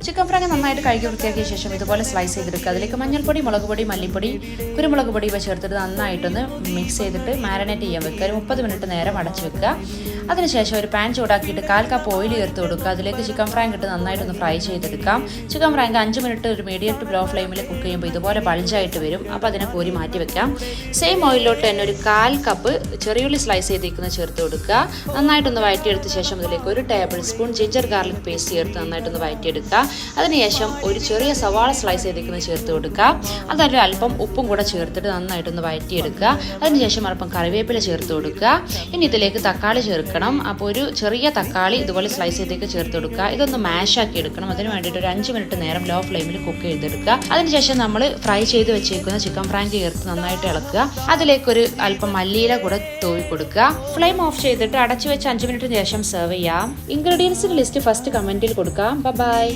Chicken fry നന്നായിട്ട് കഴുകി വൃത്തിയാക്കിയ ശേഷം ഇതുപോലെ സ്ലൈസ് ചെയ്തെടുക്കുക. അതിലേക്ക് മഞ്ഞൾപ്പൊടി, മുളക് പൊടി, മല്ലിപ്പൊടി, കുരുമുളക് പൊടി ഇവ ചേർത്തിട്ട് നന്നായിട്ടൊന്ന് മിക്സ് ചെയ്തിട്ട് മാരിനേറ്റ് ചെയ്യാൻ വെക്കുക. ഒരു 30 മിനിറ്റ് നേരം അടച്ചു വെക്കുക. അതിനുശേഷം ഒരു പാൻ ചൂടാക്കിയിട്ട് 1/4 കപ്പ് ഓയിൽ ചേർത്ത് കൊടുക്കുക. അതിലേക്ക് ചിക്കൻ ഫ്രൈ ഇട്ട് നന്നായിട്ടൊന്ന് ഫ്രൈ ചെയ്തെടുക്കാം. ചിക്കൻ ഫ്രൈ 5 മിനിറ്റ് ഒരു മീഡിയം ടു ലോ ഫ്ലെയിമിൽ കുക്ക് ചെയ്യുമ്പോൾ ഇതുപോലെ ബൾജായിട്ട് വരും. അപ്പോൾ അതിനെ കോരി മാറ്റി വെക്കാം. സെയിം ഓയിലോട്ട് തന്നെ ഒരു 1/4 കപ്പ് ചെറിയുള്ളി സ്ലൈസ് ചെയ്തിരിക്കുന്നത് ചേർത്ത് കൊടുക്കുക. നന്നായിട്ടൊന്ന് വഴറ്റിയെടുത്ത ശേഷം അതിലേക്ക് 1 table spoon ginger garlic paste ചേർത്ത് നന്നായിട്ടൊന്ന് വഴറ്റിയെടുക്കുക. അതിനുശേഷം ഒരു ചെറിയ സവാള സ്ലൈസ് ചെയ്തിരിക്കുന്നത് ചേർത്ത് കൊടുക്കുക. അതൊരു അല്പം ഉപ്പും കൂടെ ചേർത്തിട്ട് നന്നായിട്ടൊന്ന് വഴറ്റിയെടുക്കുക. അതിനുശേഷം അല്പം കറിവേപ്പില ചേർത്ത് കൊടുക്കുക. ഇനി ഇതിലേക്ക് തക്കാളി ചേർക്കണം. അപ്പോൾ ഒരു ചെറിയ തക്കാളി ഇതുപോലെ സ്ലൈസ് ചെയ്തേക്ക് ചേർത്ത് കൊടുക്കുക. ഇതൊന്ന് മാഷ് ആക്കി എടുക്കണം. അതിന് വേണ്ടിയിട്ട് ഒരു 5 മിനിറ്റ് നേരം ലോ ഫ്ലെയിമിൽ കുക്ക് ചെയ്തെടുക്കുക. അതിനുശേഷം നമ്മൾ ഫ്രൈ ചെയ്ത് വെച്ചേക്കുന്ന ചിക്കൻ ഫ്രൈ ചേർത്ത് നന്നായിട്ട് ഇളക്കുക. അതിലേക്കൊരു അല്പം മല്ലിയില കൂടെ തൂവി കൊടുക്കുക. ഫ്ലെയിം ഓഫ് ചെയ്തിട്ട് അടച്ചു വെച്ച് 5 മിനിറ്റിന് ശേഷം സെർവ് ചെയ്യാം. ഇൻഗ്രീഡിയൻസിന്റെ ലിസ്റ്റ് ഫസ്റ്റ് കമന്റിൽ കൊടുക്കാം. ബൈ.